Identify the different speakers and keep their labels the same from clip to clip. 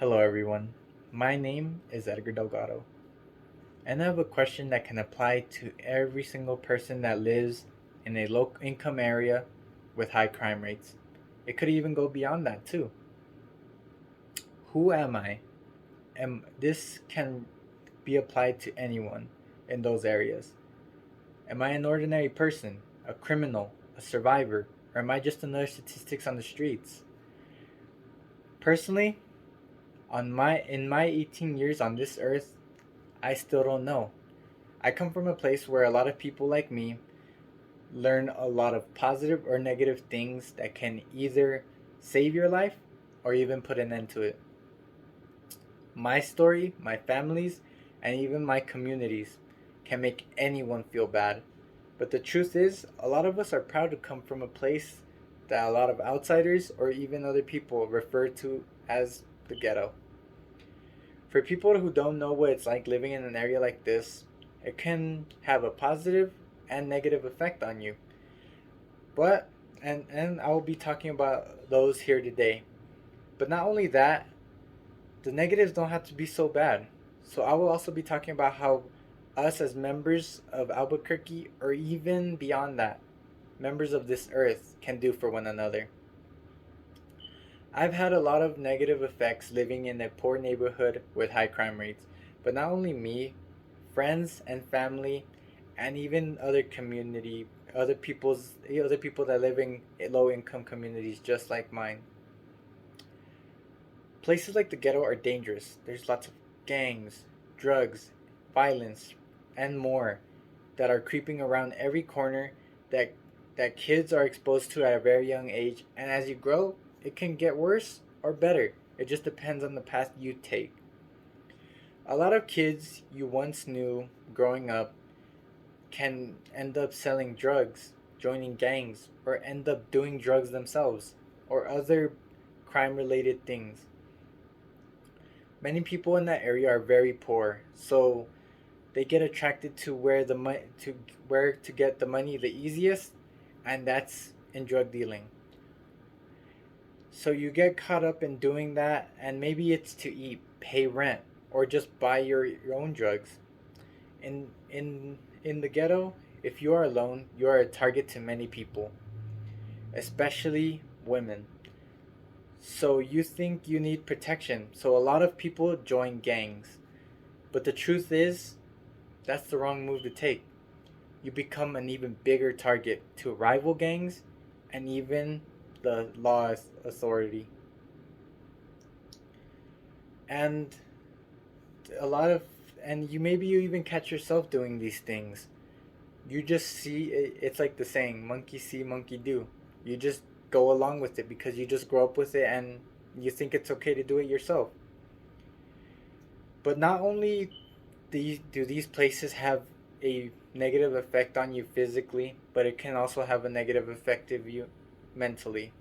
Speaker 1: Hello, everyone. My name is Edgar Delgado, and I have a question that can apply to every single person that lives in a low income area with high crime rates. It could even go beyond that, too. Who am I? This can be applied to anyone in those areas. Am I an ordinary person, a criminal, a survivor, or am I just another statistics on the streets? Personally, in my 18 years on this earth, I still don't know. I come from a place where a lot of people like me learn a lot of positive or negative things that can either save your life or even put an end to it. My story, my family's, and even my communities can make anyone feel bad. But the truth is, a lot of us are proud to come from a place that a lot of outsiders or even other people refer to as the ghetto. For people who don't know what it's like living in an area like this, it can have a positive and negative effect on you. But and I will be talking about those here today. But not only that, the negatives don't have to be so bad. So I will also be talking about how us as members of Albuquerque or even beyond that, members of this earth can do for one another. I've had a lot of negative effects living in a poor neighborhood with high crime rates, but not only me, friends and family, and even other people that live in low income communities just like mine. Places like the ghetto are dangerous. There's lots of gangs, drugs, violence, and more that are creeping around every corner that kids are exposed to at a very young age, and as you grow, it can get worse or better. It just depends on the path you take. A lot of kids you once knew growing up can end up selling drugs, joining gangs, or end up doing drugs themselves, or other crime related things. Many people in that area are very poor, so they get attracted to where to get the money the easiest, and that's in drug dealing. So you get caught up in doing that, and maybe it's to eat, pay rent, or just buy your own drugs. In the ghetto, if you are alone, you are a target to many people, especially women. So you think you need protection. So a lot of people join gangs. But the truth is, that's the wrong move to take. You become an even bigger target to rival gangs and even the law authority. And a lot of and you maybe you even catch yourself doing these things. You just see it's like the saying, monkey see, monkey do. You just go along with it because you just grow up with it and you think it's okay to do it yourself. But not only do these places have a negative effect on you physically, but it can also have a negative effect of you mentally.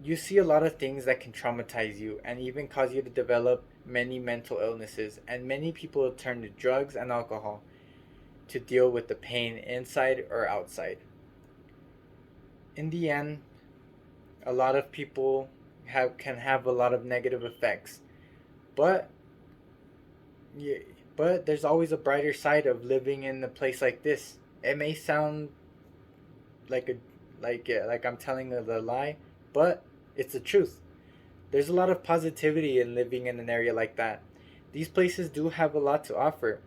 Speaker 1: You see a lot of things that can traumatize you and even cause you to develop many mental illnesses, and many people turn to drugs and alcohol to deal with the pain inside or outside. In the end, a lot of people can have a lot of negative effects, but yeah, but there's always a brighter side of living in a place like this. It may sound like a like I'm telling the lie, but it's the truth. There's a lot of positivity in living in an area like that. These places do have a lot to offer.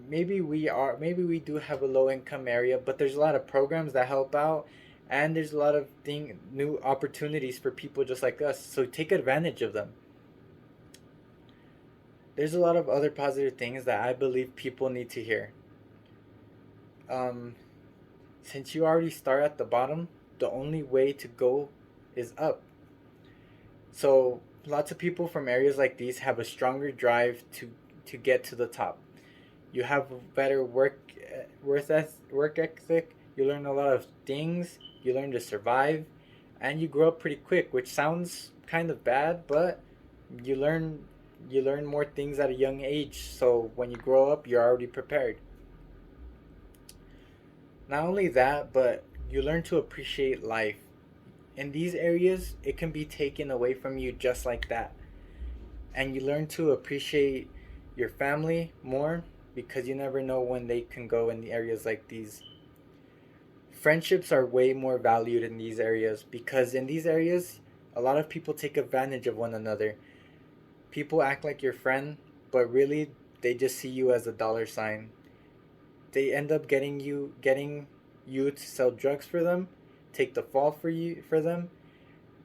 Speaker 1: Maybe we do have a low income area, but there's a lot of programs that help out, and there's a lot of new opportunities for people just like us. So take advantage of them. There's a lot of other positive things that I believe people need to hear. Um, since you already start at the bottom, the only way to go is up. So lots of people from areas like these have a stronger drive to get to the top. You have a better work ethic. You learn a lot of things. You learn to survive, and you grow up pretty quick, which sounds kind of bad, but you learn you learn more things at a young age. So when you grow up, you're already prepared. Not only that, but you learn to appreciate life in these areas, it can be taken away from you just like that. And you learn to appreciate your family more because you never know when they can go in the areas like these. Friendships are way more valued in these areas because in these areas, a lot of people take advantage of one another. People act like your friend, but really they just see you as a dollar sign. They end up getting you to sell drugs for them, take the fall for them,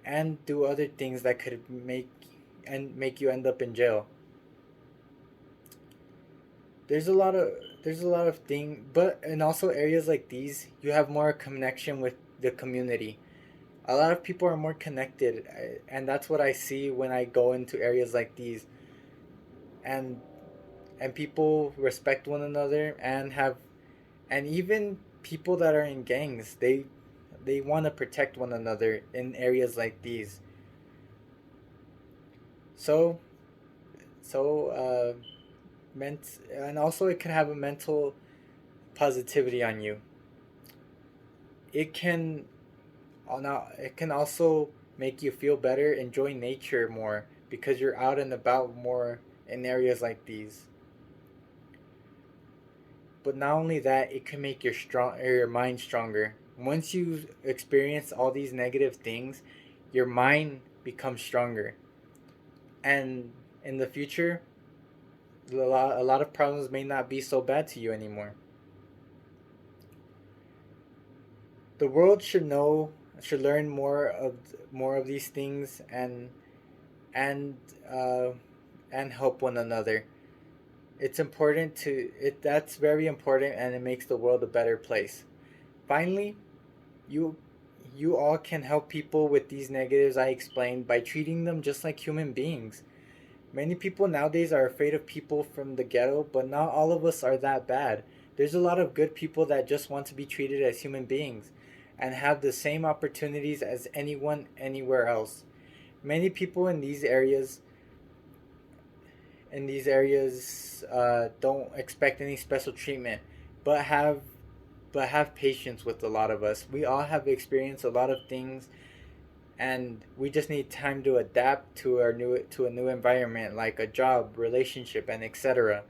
Speaker 1: and do other things that could make you end up in jail. There's a lot of there's a lot of thing, but in also areas like these, you have more connection with the community. A lot of people are more connected, and that's what I see when I go into areas like these. And people respect one another and even people that are in gangs, they want to protect one another in areas like these. So so meant and also it can have a mental positivity on you. It can now it can also make you feel better, enjoy nature more because you're out and about more in areas like these. But not only that, it can make your mind stronger. Once you experience all these negative things, your mind becomes stronger. And in the future, a lot of problems may not be so bad to you anymore. The world should learn more of these things and uh, and help one another. It's important to it That's very important, and it makes the world a better place. Finally, you you all can help people with these negatives I explained by treating them just like human beings. Many people nowadays are afraid of people from the ghetto, but not all of us are that bad. There's a lot of good people that just want to be treated as human beings and have the same opportunities as anyone anywhere else. Many people in these areas don't expect any special treatment, but have patience with a lot of us. We all have experienced a lot of things, and we just need time to adapt to a new environment like a job, relationship, and etc.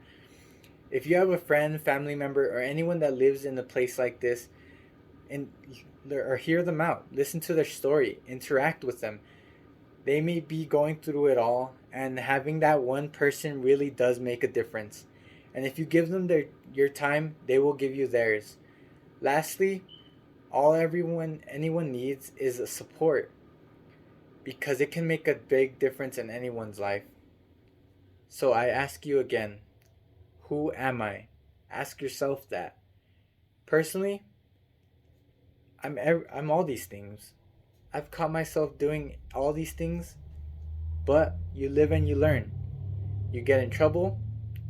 Speaker 1: If you have a friend, family member, or anyone that lives in a place like this, and or hear them out, listen to their story, interact with them. They may be going through it all, and having that one person really does make a difference. And if you give them your time, they will give you theirs. Lastly, all everyone anyone needs is a support because it can make a big difference in anyone's life. So I ask you again, who am I? Ask yourself that. Personally, I'm all these things. I've caught myself doing all these things, but you live and you learn. You get in trouble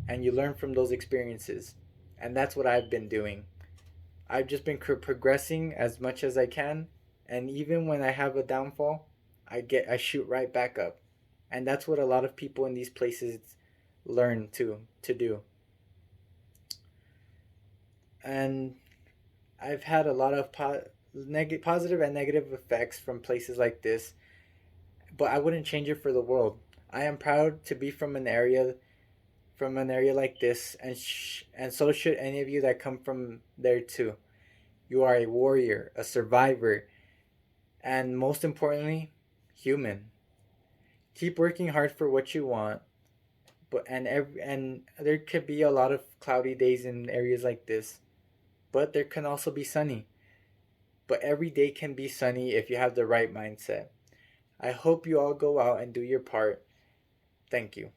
Speaker 1: and you learn from those experiences. And that's what I've been doing. I've just been progressing as much as I can, and even when I have a downfall, I shoot right back up. And that's what a lot of people in these places learn to do. And I've had a lot of positive and negative effects from places like this, but I wouldn't change it for the world. I am proud to be from an area like this, and so should any of you that come from there too. You are a warrior, a survivor, and most importantly, human. Keep working hard for what you want, and there could be a lot of cloudy days in areas like this, but there can also be sunny. But every day can be sunny if you have the right mindset. I hope you all go out and do your part. Thank you.